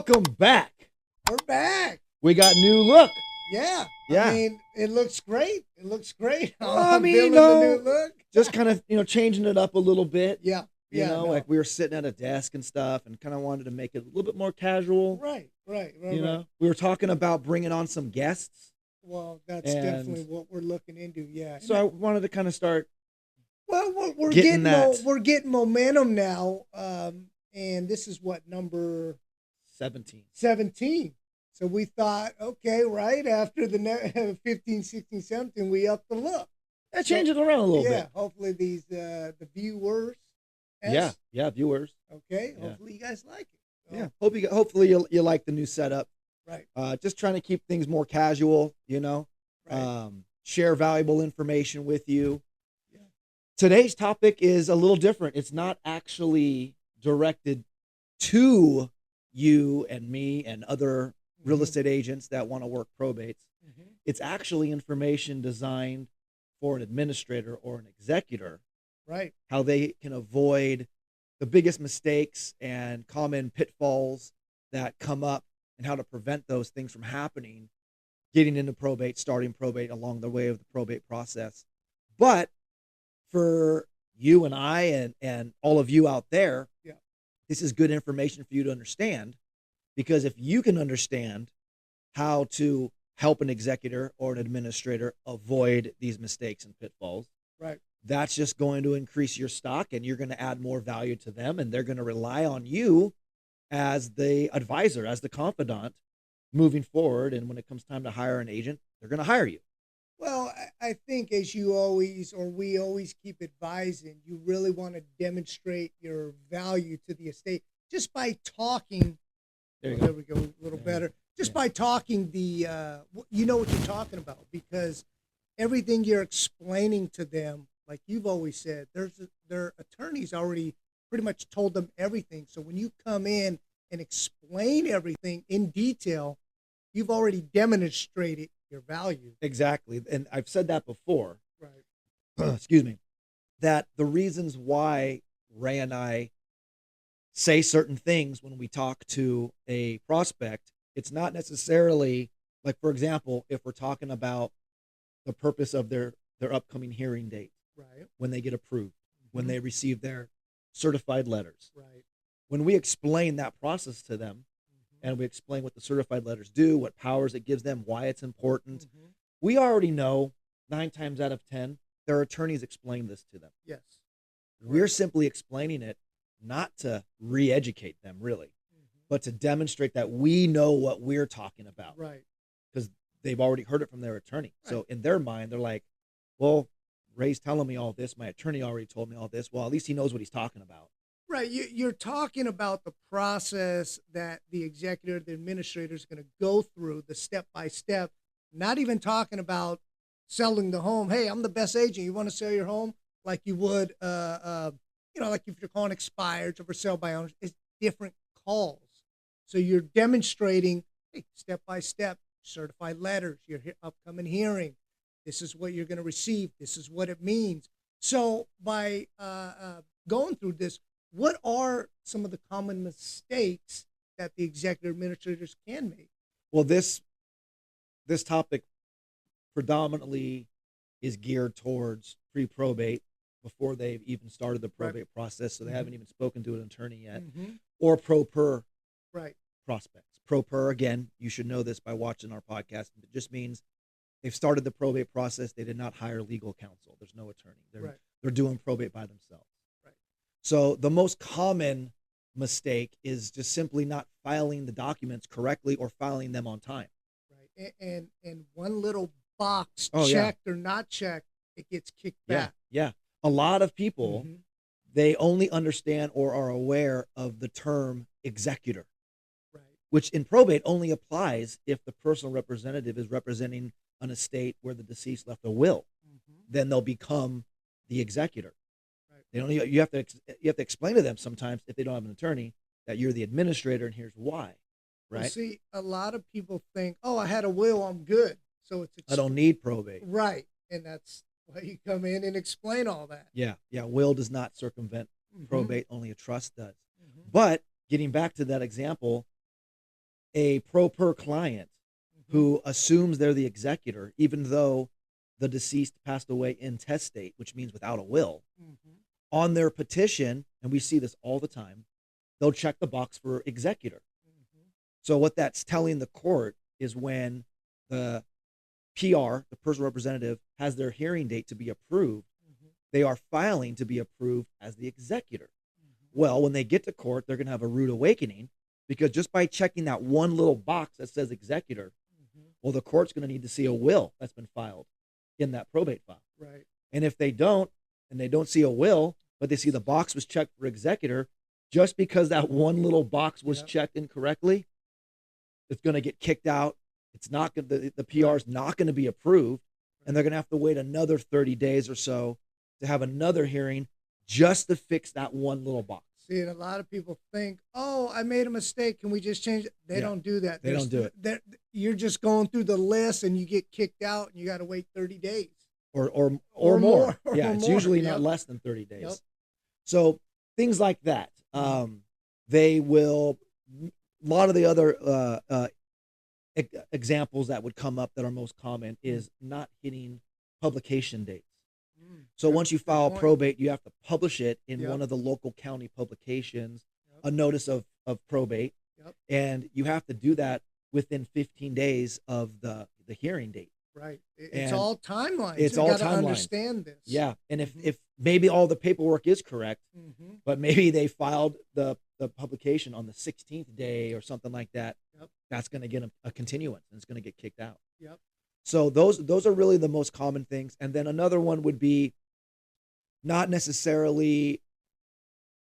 Welcome back. We're back. We got new look. Yeah. Yeah. I mean, it looks great. It looks great. I mean, feeling no, the new look. Just kind of, changing it up a little bit. Yeah. Like we were sitting at a desk and stuff and kind of wanted to make it a little bit more casual. Right. We were talking about bringing on some guests. Well, that's And definitely what we're looking into. Yeah. So I wanted to kind of start. Well, we're getting getting that. we're getting momentum now. And this is what, number 17. 17. So we thought, okay, right after the 15, 16, 17, we up the look. Change it around a little bit. Yeah. Hopefully these the viewers. Yeah, viewers. Okay. Yeah. Hopefully you guys like it. So, Yeah. Hopefully you like the new setup. Right. Just trying to keep things more casual, Right. Share valuable information with you. Yeah. Today's topic is a little different. It's not actually directed to you and me and other real estate agents that want to work probates. Mm-hmm. It's actually information designed for an administrator or an executor, Right. how they can avoid the biggest mistakes and common pitfalls that come up and how to prevent those things from happening, getting into probate, starting probate along the way of the probate process. But for you and I and all of you out there, Yeah. this is good information for you to understand, because if you can understand how to help an executor or an administrator avoid these mistakes and pitfalls, Right. that's just going to increase your stock and you're going to add more value to them, and they're going to rely on you as the advisor, as the confidant moving forward. And when it comes time to hire an agent, they're going to hire you. Well, I think as you always, or we always keep advising, you really want to demonstrate your value to the estate just by talking. There you There go. we go, a little Yeah. better. Just Yeah. by talking you know what you're talking about, because everything you're explaining to them, like you've always said, their attorneys already pretty much told them everything. So when you come in and explain everything in detail, you've already demonstrated your value. Exactly. And I've said that before, Right. excuse me, that the reasons why Ray and I say certain things when we talk to a prospect, it's not necessarily like, for example, if we're talking about the purpose of their upcoming hearing date, Right. when they get approved, when Mhm. they receive their certified letters. Right. When we explain that process to them, Mhm. and we explain what the certified letters do, what powers it gives them, why it's important, Mhm. we already know 9 times out of 10, their attorneys explain this to them. Yes. We're simply explaining it not to re-educate them, really, Mhm. but to demonstrate that we know what we're talking about, Right. because they've already heard it from their attorney. So Right. in their mind, they're like, well, Ray's telling me all this. My attorney already told me all this. Well, at least he knows what he's talking about. Right. You're talking about the process that the executive, the administrator is going to go through, the step by step, not even talking about selling the home. Hey, I'm the best agent. You want to sell your home like you would, like if you're calling expireds or for sale by owners, it's different calls. So you're demonstrating, hey, step by step, certified letters, your upcoming hearing. This is what you're going to receive. This is what it means. So by going through this, what are some of the common mistakes that the executive administrators can make? Well, this topic predominantly is geared towards pre-probate, before they've even started the probate process, so they haven't even spoken to an attorney yet, Mm-hmm. or pro-per Right. prospects. Pro-per, again, you should know this by watching our podcast. It just means they've started the probate process. They did not hire legal counsel. There's no attorney. Right. They're doing probate by themselves. Right. So the most common mistake is just simply not filing the documents correctly or filing them on time. Right. And one little box Oh, yeah. checked or not checked, it gets kicked back. Yeah. A lot of people, Mhm. they only understand or are aware of the term executor, Right. which in probate only applies if the personal representative is representing an estate where the deceased left a will. Mhm. Then they'll become the executor. Right. They don't. You have to explain to them sometimes, if they don't have an attorney, that you're the administrator and here's why. Right. Well, see, a lot of people think, oh, I had a will, I'm good. So it's I don't need probate. right. And that's why you come in and explain all that. Yeah. Will does not circumvent Mhm. probate. Only a trust does. Mhm. But getting back to that example, a pro per client Mhm. who assumes they're the executor, even though the deceased passed away intestate, which means without a will, Mhm. on their petition, and we see this all the time, they'll check the box for executor. Mhm. So what that's telling the court is when the PR, the personal representative, has their hearing date to be approved, Mhm. they are filing to be approved as the executor. Mhm. Well, when they get to court, they're going to have a rude awakening because just by checking that one little box that says executor, Mhm. well, the court's going to need to see a will that's been filed in that probate file. Right. And if they don't, and they don't see a will, but they see the box was checked for executor, just because that one little box was Yep. checked incorrectly, it's going to get kicked out. It's not going the PR Right. is not going to be approved, and Right. they're going to have to wait another 30 days or so to have another hearing just to fix that one little box. See, and a lot of people think, "Oh, I made a mistake. Can we just change it?" They Yeah, don't do that. they don't do it. You're just going through the list, and you get kicked out, and you got to wait 30 days Or or more. more, or Yeah, it's more. usually not Yep. less than 30 Yep. days. So things like that. Mhm. They will. A lot of the other examples that would come up that are most common Mm. is not hitting publication dates. So Good, once you good file point. probate, you have to publish it in Yep. one of the local county publications, Yep. a notice of probate, Yep. and you have to do that within 15 days of the hearing date. Right. It's And all timelines. it's You all got to timelines. understand this. Yeah, and if Mhm. if maybe all the paperwork is correct, Mhm. but maybe they filed the publication on the 16th day or something like that, Yep. that's going to get a continuance and it's going to get kicked out. Yep. So those are really the most common things. And then another one would be not necessarily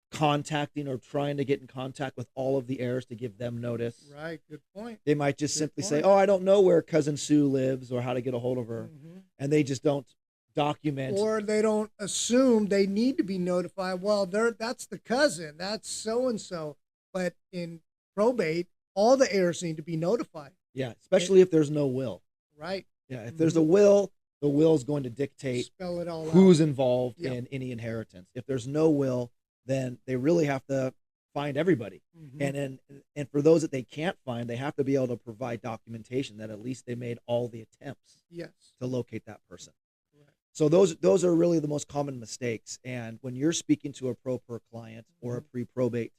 contacting or trying to get in contact with all of the heirs to give them notice. Right. Good point. They might just Good simply say, point. "Oh, I don't know where cousin Sue lives or how to get a hold of her," Mhm. and they just don't document. Or they don't assume they need to be notified. Well, that's the cousin, that's so and so. But in probate, all the heirs need to be notified. Yeah, It, especially if there's no will. right. Yeah, if there's Hmm. a will, the will is going to dictate Spell it all out. who's involved Yep. in any inheritance. If there's no will, then they really have to find everybody. Hmm. And for those that they can't find, they have to be able to provide documentation that at least they made all the attempts Yes. to locate that person. Right. So those are really the most common mistakes. And when you're speaking to a pro per client or a Mhm. pre-probate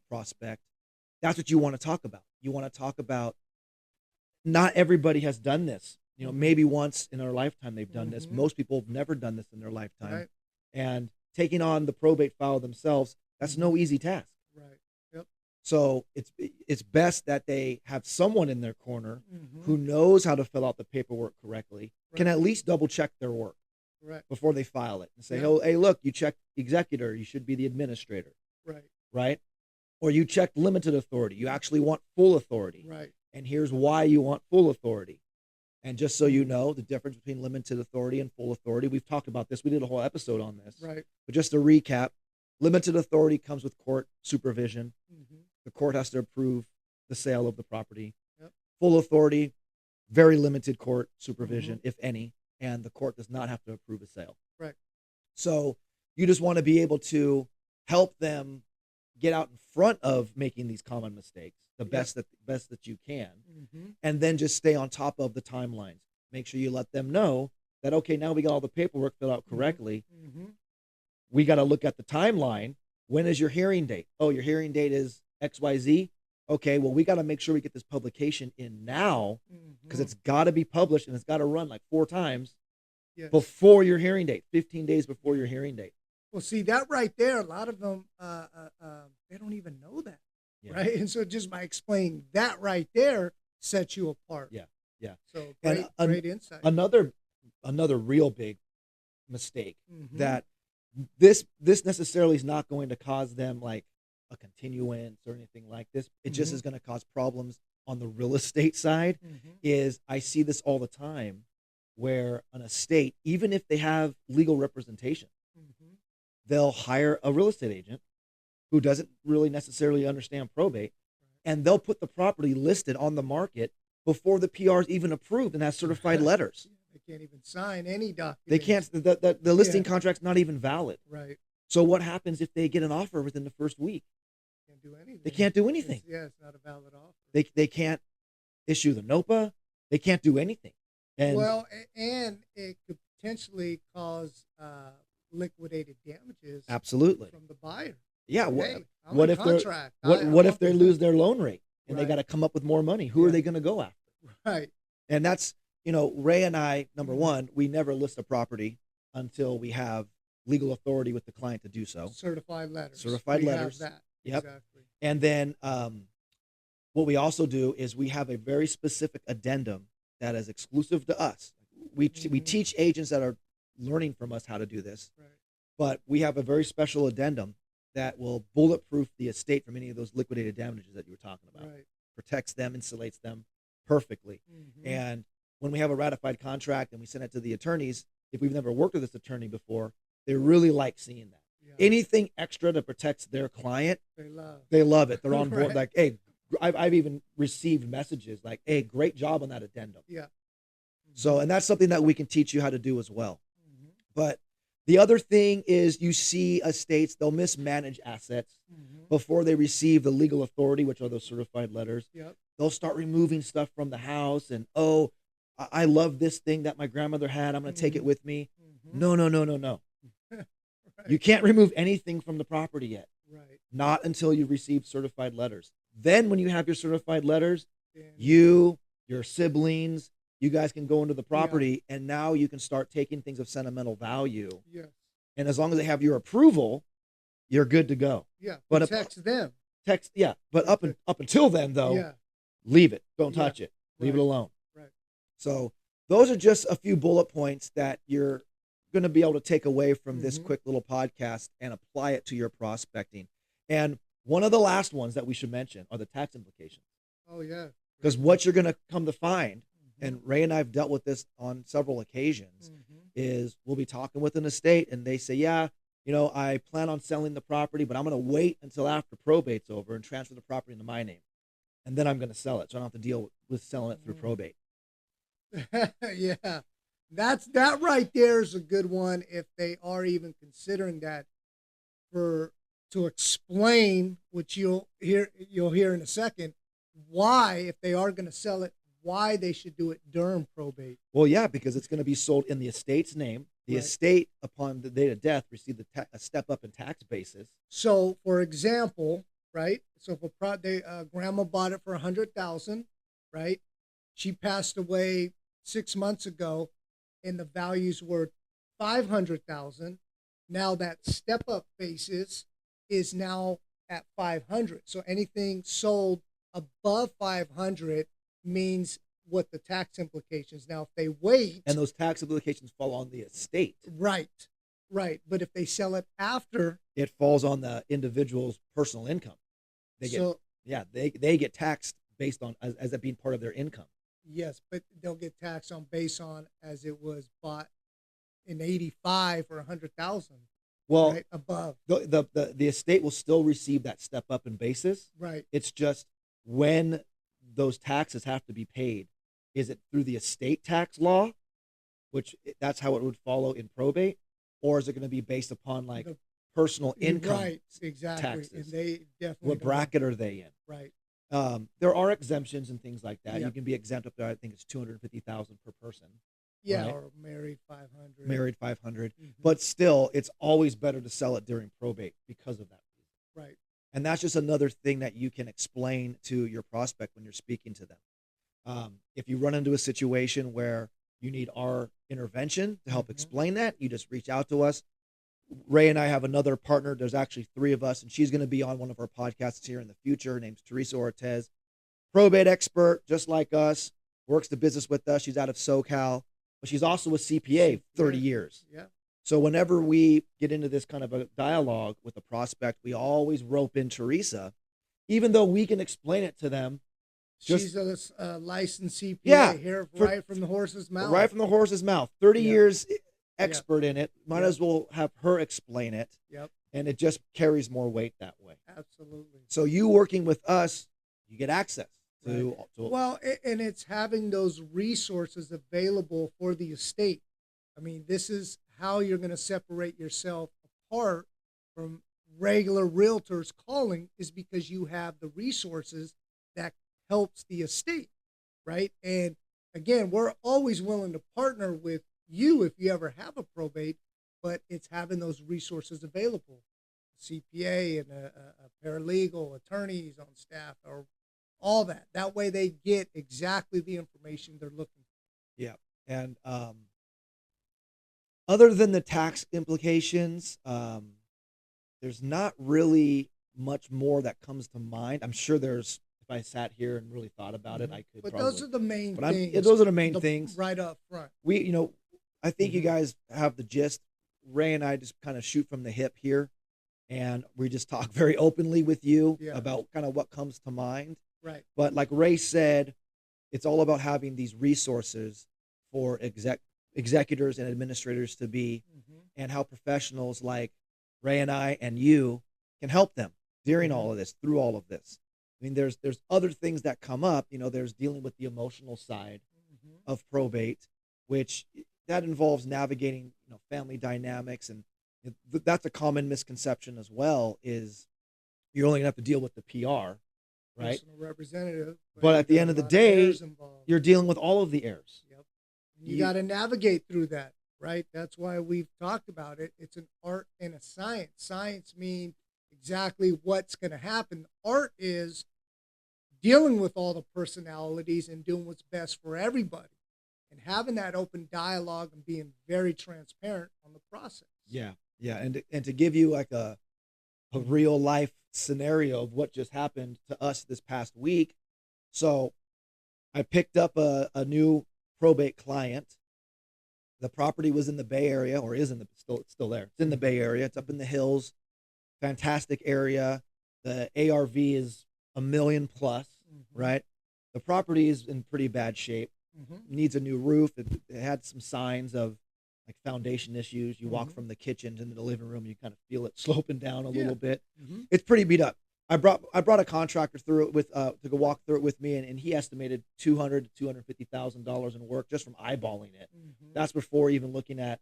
prospect, that's what you want to talk about. You want to talk about not everybody has done this. You know, Mhm. maybe once in their lifetime they've done this. Mhm. Most people have never done this in their lifetime. Right. And taking on the probate file themselves, that's no Mhm. easy task. Right. Yep. So it's best that they have someone in their corner Hmm. who knows how to fill out the paperwork correctly, can Right. at least double check their work Right. before they file it and say, Yeah. "Oh, hey, look, you checked executor, you should be the administrator," Right. right? Or you checked limited authority, you actually want full authority. Right. And here's why you want full authority. And just so you Mhm. know, the difference between limited authority and full authority, we've talked about this. We did a whole episode on this. Right. But just to recap, limited authority comes with court supervision. Hmm. The court has to approve the sale of the property. Yep. Full authority, very limited court supervision, Hmm. if any, and the court does not have to approve a sale. Right. So you just want to be able to help them get out in front of making these common mistakes the Yep. best that you can, Hmm. and then just stay on top of the timelines. Make sure you let them know that, okay, now we got all the paperwork filled out correctly. Hmm. We got to look at the timeline. When is your hearing date? Oh, your hearing date is XYZ. Okay, well, we got to make sure we get this publication in now because it's got to be published and it's got to run like 4 times Yes. before your hearing date, 15 days before your hearing date. Well, see that right there. A lot of them, they don't even know that, Yeah. right? And so just by explaining that right there sets you apart. Yeah. Yeah. So And great insight. another real big mistake Mhm. that this necessarily is not going to cause them like a continuance or anything like this. It just Mhm. is going to cause problems on the real estate side. Mhm. Is I see this all the time where an estate, even if they have legal representation, Mhm. they'll hire a real estate agent who doesn't really necessarily understand probate, and they'll put the property listed on the market before the PR is even approved and has certified letters. They can't even sign any documents. They can't. The listing Yeah. contract's not even valid. Right. So what happens if they get an offer within the first week? Can't do anything. They can't do anything. It's not a valid offer. They can't issue the NOPA. They can't do anything. And Well, and it could potentially cause liquidated damages absolutely. from the buyer. Yeah. Hey, I'm What in if they're contract. I what if want they this lose done. their loan rate and they Right. got to come up with more money? Who are Yeah. they going to go after? Right. And that's, Ray and I, number Mhm. one, we never list a property until we have legal authority with the client to do so. Certified letters. Certified We have letters. that. Yep. Exactly. And then what we also do is we have a very specific addendum that is exclusive to us. We Mhm. teach agents that are learning from us how to do this, Right. but we have a very special addendum that will bulletproof the estate from any of those liquidated damages that you were talking about. Right. Protects them, insulates them perfectly. Mhm. And when we have a ratified contract and we send it to the attorneys, if we've never worked with this attorney before, they really like seeing that. Yeah. Anything extra that protects their client, They love. they love it. They're on board. Right. Like, hey, I've even received messages like, hey, great job on that addendum. Yeah. So, and that's something that we can teach you how to do as well. Mhm. But the other thing is you see estates, they'll mismanage assets Mhm. before they receive the legal authority, which are those certified letters. Yep. They'll start removing stuff from the house and, oh, I love this thing that my grandmother had. I'm going to take it Mhm. with me. Mhm. No, no, no, no, no. Right. You can't remove anything from the property yet. Right. Not until you receive certified letters. Then when you have your certified letters, Then- you, your siblings, you guys can go into the property and now you can start taking things of sentimental value. Yes. And as long as they have your approval, you're good to go. Yeah. But Protects them. But up until then though, Yeah. leave it. Don't Yeah. touch it. Leave it Right. alone. Right. So those are just a few bullet points that you're going to be able to take away from this Mhm. quick little podcast and apply it to your prospecting. And one of the last ones that we should mention are the tax implications. Oh yeah. Because what you're going to come to find, Mhm. and Ray and I have dealt with this on several occasions, Mhm. is we'll be talking with an estate and they say, yeah, I plan on selling the property, but I'm going to wait until after probate's over and transfer the property into my name. And then I'm going to sell it. So I don't have to deal with selling it through Mhm. probate. Yeah. That right there is a good one if they are even considering that to explain, which you'll hear in a second, why, if they are going to sell it, why they should do it during probate. Well, yeah, because it's going to be sold in the estate's name. The Right. estate, upon the date of death, received a step up in tax basis. So, for example, right? So, if grandma bought it for $100,000, right? She passed away 6 months ago, and the values were $500,000. Now that step up basis is now at 500. So anything sold above 500 means what the tax implications. Now, if they wait, And those tax implications fall on the estate. right, but if they sell it after, It falls on the individual's personal income. They get so they get taxed based on as it being part of their income. yes, but they'll get taxed on based on as it was bought in 85 or 100,000, Well, right above, the estate will still receive that step up in basis. right. It's just when those taxes have to be paid. Is it through the estate tax law, which that's how it would follow in probate, or is it going to be based upon like The- personal income? Right, exactly, taxes. and they definitely What don't- bracket are they in? right. There are exemptions and things like that. Yeah. You can be exempt up there. I think it's 250,000 per person. Yeah, Right. or married 500. Married 500, Mhm. but still, it's always better to sell it during probate because of that. Right. And that's just another thing that you can explain to your prospect when you're speaking to them. If you run into a situation where you need our intervention to help Mhm. explain that, you just reach out to us. Ray and I have another partner. There's actually three of us, and she's going to be on one of our podcasts here in the future. Her name's Teresa Ortez, probate expert, just like us, works the business with us. She's out of SoCal, but she's also a CPA, 30 years. Yeah. So whenever we get into this kind of a dialogue with a prospect, we always rope in Teresa, even though we can explain it to them. She's a licensed CPA Yeah, here, for- right from the horse's mouth. Right from the horse's mouth. 30 Yeah. years expert in it. Might Yeah. as well have her explain it. Yep, And it just carries more weight that way. absolutely. So you working with us, you get access to, Right. Well, and it's having those resources available for the estate. I mean, this is how you're going to separate yourself apart from regular realtors calling, is because you have the resources that helps the estate, right? And again, we're always willing to partner with you if you ever have a probate, but it's having those resources available, CPA and a paralegal, attorneys on staff, or all that. That way they get exactly the information they're looking for. Yeah. And other than the tax implications, there's not really much more that comes to mind. I'm sure there's, if I sat here and really thought about it, I could But probably. those are the main But things. those are the main things. Right up front. I think you guys have the gist. Ray and I just kind of shoot from the hip here, and we just talk very openly with you about kind of what comes to mind. Right. But like Ray said, it's all about having these resources for executors and administrators to be, and how professionals like Ray and I and you can help them during all of this, through all of this. I mean, there's other things that come up. There's dealing with the emotional side of probate, which that involves navigating, family dynamics, and that's a common misconception as well. Is you're only gonna have to deal with the PR, right? Personal representative. But at the end of the day, you're dealing with all of the heirs. Yep. You got to navigate through that, right? That's why we've talked about it. It's an art and a science. Science means exactly what's going to happen. Art is dealing with all the personalities and doing what's best for everybody, and having that open dialogue and being very transparent on the process. Yeah, and to give you like a real life scenario of what just happened to us this past week. So I picked up a new probate client. The property was in the Bay Area, or is it's still there. It's in the Bay Area. It's up in the hills. Fantastic area. The ARV is $1 million plus, right? The property is in pretty bad shape. Needs a new roof. It had some signs of like foundation issues. You walk from the kitchen into the living room, you kind of feel it sloping down a little bit. It's pretty beat up. I brought a contractor through it with to go walk through it with me, and he estimated $200,000 to $250,000 in work just from eyeballing it. That's before even looking at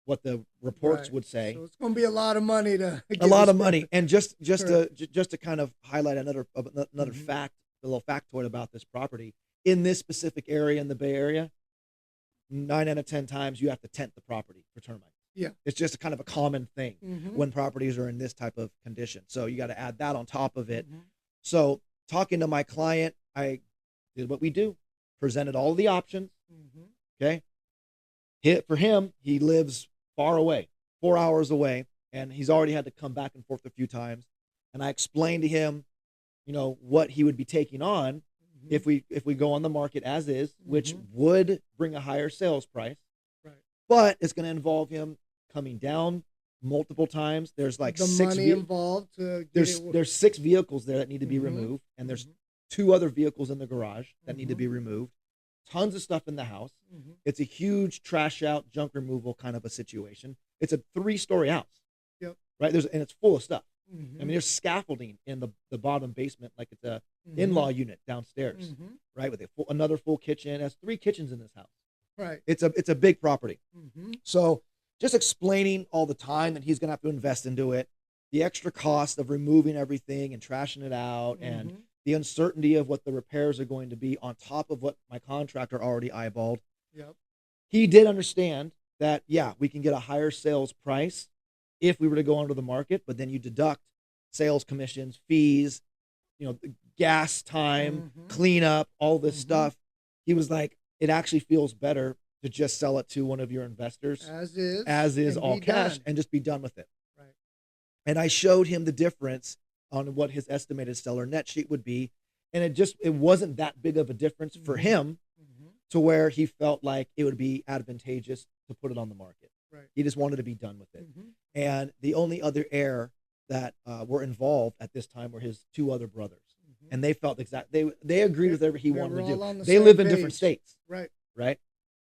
what the reports would say. So it's going to be a lot of money money. And just to kind of highlight another fact, a little factoid about this property in this specific area in the Bay Area, 9 out of 10 times you have to tent the property for termites. Yeah. It's just a kind of a common thing when properties are in this type of condition. So you got to add that on top of it. So talking to my client, I did what we do, presented all the options. Okay. For him, he lives far away, 4 hours away, and he's already had to come back and forth a few times. And I explained to him, what he would be taking on if we go on the market as is, which would bring a higher sales price. Right. But it's going to involve him coming down multiple times. There's like the money involved to get there's 6 vehicles there that need to be removed, and there's 2 other vehicles in the garage that need to be removed. Tons of stuff in the house. It's a huge trash out, junk removal kind of a situation. It's a 3-story house. Yep. Right. And it's full of stuff. I mean, there's scaffolding in the bottom basement, like it's a in-law unit downstairs, right? With another full kitchen. It has 3 kitchens in this house. Right. It's a big property. So just explaining all the time that he's going to have to invest into it, the extra cost of removing everything and trashing it out, and the uncertainty of what the repairs are going to be on top of what my contractor already eyeballed. Yep. He did understand that, we can get a higher sales price if we were to go onto the market, but then you deduct sales commissions, fees, the gas time, cleanup, all this stuff. He was like, it actually feels better to just sell it to one of your investors as is, all cash, and just be done with it. Right. And I showed him the difference on what his estimated seller net sheet would be. And it wasn't that big of a difference for him to where he felt like it would be advantageous to put it on the market. Right. He just wanted to be done with it. And the only other heir that were involved at this time were his 2 other brothers. And they felt they agreed with whatever he wanted to do. They live in different states. Right. Right.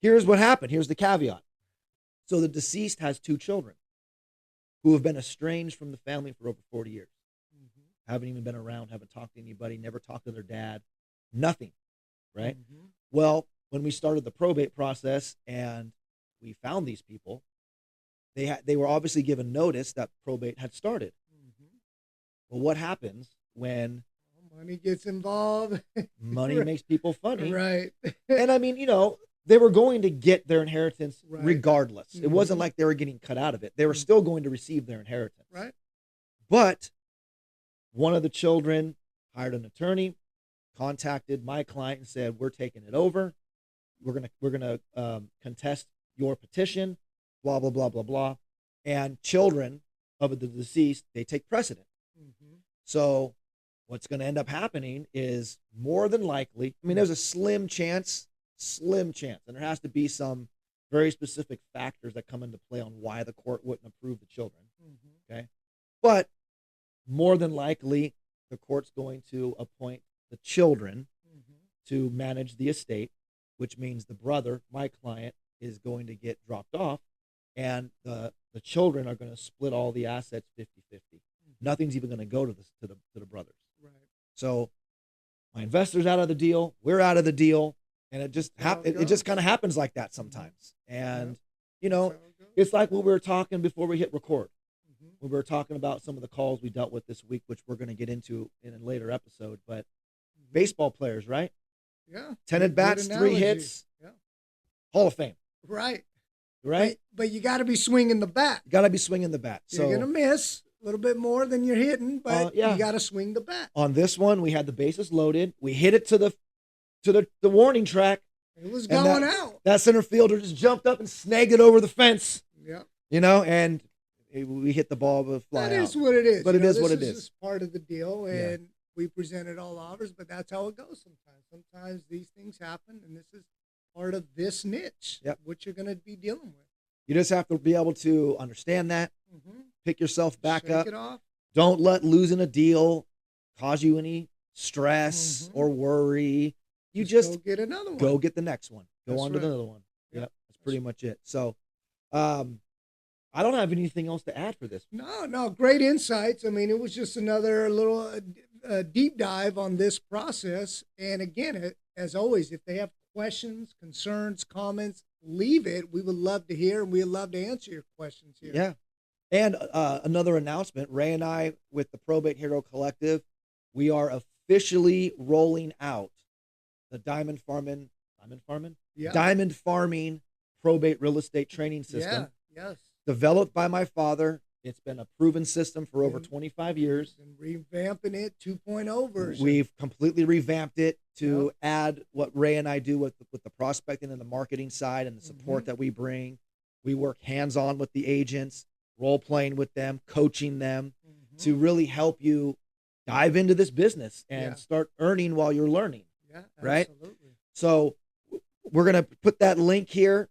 Here's what happened. Here's the caveat. So the deceased has 2 children who have been estranged from the family for over 40 years. Haven't even been around, haven't talked to anybody, never talked to their dad, nothing. Right. Well, when we started the probate process and we found these people, they were obviously given notice that probate had started. Well, what happens when Money gets involved. Money makes people funny. Right. And I mean, they were going to get their inheritance Right. regardless. It wasn't Mhm. like they were getting cut out of it. They were Mm. still going to receive their inheritance. Right. But one of the children hired an attorney, contacted my client and said, "We're taking it over. We're gonna contest your petition, blah blah blah blah blah." And children of the deceased, they take precedent. Mhm. So what's going to end up happening is more than likely, I mean, there's a slim chance, and there has to be some very specific factors that come into play on why the court wouldn't approve the children. Mhm. Okay. But more than likely, the court's going to appoint the children Mhm. to manage the estate, which means the brother, my client, is going to get dropped off, and the children are going to split all the assets 50-50. Nothing's even going to go to the brothers. Right. So my investor's out of the deal, we're out of the deal, and it just it just kind of happens like that sometimes. And it's like what we were talking before we hit record. Mhm. We were talking about some of the calls we dealt with this week, which we're going to get into in a later episode. But Mhm. baseball players, right? Yeah. 10 Good at bats, 3 analogy. hits, Yeah. Hall of Fame, Right. right? But you got to be swinging the bat. You got to be swinging the bat. You're going to miss a little bit more than you're hitting, but yeah. you got to swing the bat. On this one, we had the bases loaded. We hit it to the warning track. It was And going out. That center fielder just jumped up and snagged it over the fence. Yeah. And we hit the ball with a fly That out. is what it is. But it is what it This is. is part of the deal, Yeah. and we presented all offers, but that's how it goes sometimes. Sometimes these things happen, and this is part of this niche, Yep. what you're going to be dealing with. You just have to be able to understand that, Mm-hmm. pick yourself back Shake up. it off. Don't let losing a deal cause you any stress or worry. You just go get another one. go get the next one. Go That's on to right. another one. Yep. Yep. That's pretty much it. So I don't have anything else to add for this. No, great insights. I mean, it was just another little deep dive on this process. And again, as always, if they have questions, concerns, comments, leave it. We would love to hear, and we'd love to answer your questions here. Yeah. And another announcement, Ray and I with the Probate Hero Collective, we are officially rolling out the Diamond Farming Probate Real Estate Training System. Yeah, yes. Developed by my father. It's been a proven system for over 25 years. And revamping it 2.0 version. We've completely revamped it to add what Ray and I do with the prospecting and the marketing side and the support that we bring. We work hands-on with the agents, role-playing with them, coaching them to really help you dive into this business and start earning while you're learning. Yeah, right? absolutely. So we're going to put that link here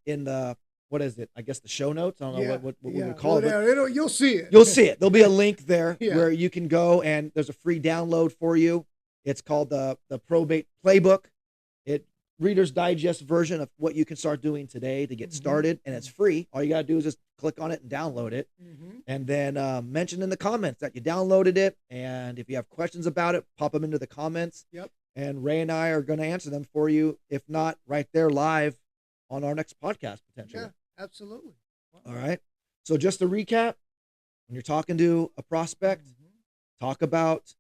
in the, what is it? I guess the show notes. I don't know what we would call it. You'll see it. You'll see it. There'll be a link there Yeah. where you can go, and there's a free download for you. It's called the Probate Playbook. Reader's Digest version of what you can start doing today to get started, and it's free. All you got to do is just click on it and download it, and then mention in the comments that you downloaded it, and if you have questions about it, pop them into the comments. Yep. And Ray and I are going to answer them for you, if not right there live on our next podcast, potentially. Yeah, absolutely. Wow. All right. So just to recap, when you're talking to a prospect, talk about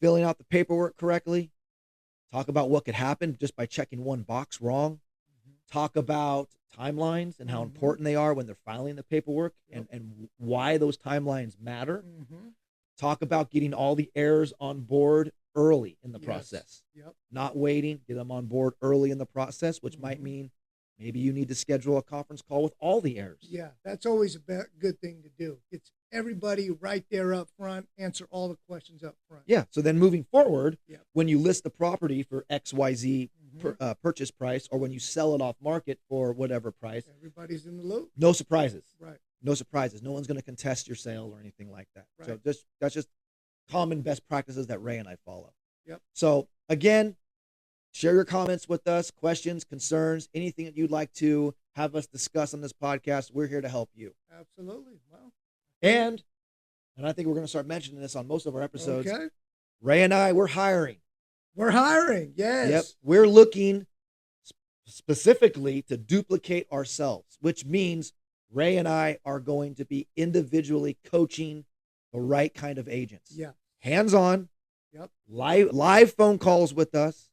filling out the paperwork correctly. Talk about what could happen just by checking one box wrong. Talk about timelines and how important they are when they're filing the paperwork and why those timelines matter. Talk about getting all the heirs on board early in the process. Yep. Not waiting, get them on board early in the process, which might mean maybe you need to schedule a conference call with all the heirs. Yeah, that's always a good thing to do. It's everybody right there up front, answer all the questions up front. Yeah, so then moving forward, when you list the property for XYZ purchase price, or when you sell it off market for whatever price, everybody's in the loop. No surprises. Right. No surprises. No one's going to contest your sale or anything like that. Right. So that's just common best practices that Ray and I follow. Yep. So again, share your comments with us, questions, concerns, anything that you'd like to have us discuss on this podcast. We're here to help you. Absolutely. Well, and I think we're going to start mentioning this on most of our episodes. Okay. Ray and I, we're hiring. We're hiring. Yes. Yep. We're looking specifically to duplicate ourselves, which means Ray and I are going to be individually coaching the right kind of agents. Yeah. Hands-on, Yep. Live phone calls with us,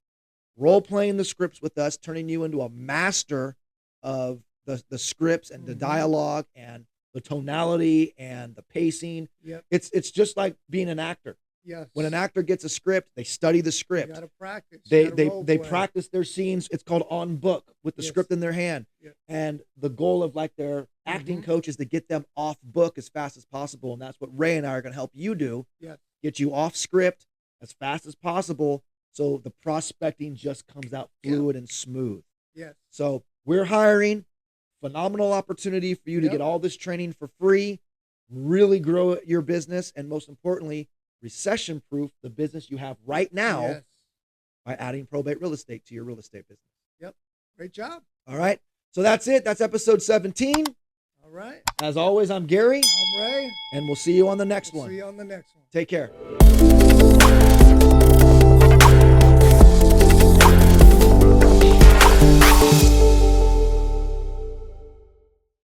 role playing the scripts with us, turning you into a master of the scripts and the dialogue and the tonality and the pacing. Yep. It's just like being an actor. Yes. When an actor gets a script, they study the You script. got to practice. They practice their scenes. It's called on book with the Yes. script in their hand. Yeah. And the goal of like their acting coach is to get them off book as fast as possible. And that's what Ray and I are going to help you do. Yes. Get you off script as fast as possible so the prospecting just comes out fluid and smooth. Yes. So we're hiring. Phenomenal opportunity for you to get all this training for free, really grow your business, and most importantly, recession proof the business you have right now by adding probate real estate to your real estate business. Yep. Great job. All right. So that's it. That's episode 17. All right. As always, I'm Gary. I'm Ray. And we'll see you on the next one. See you on the next one. Take care.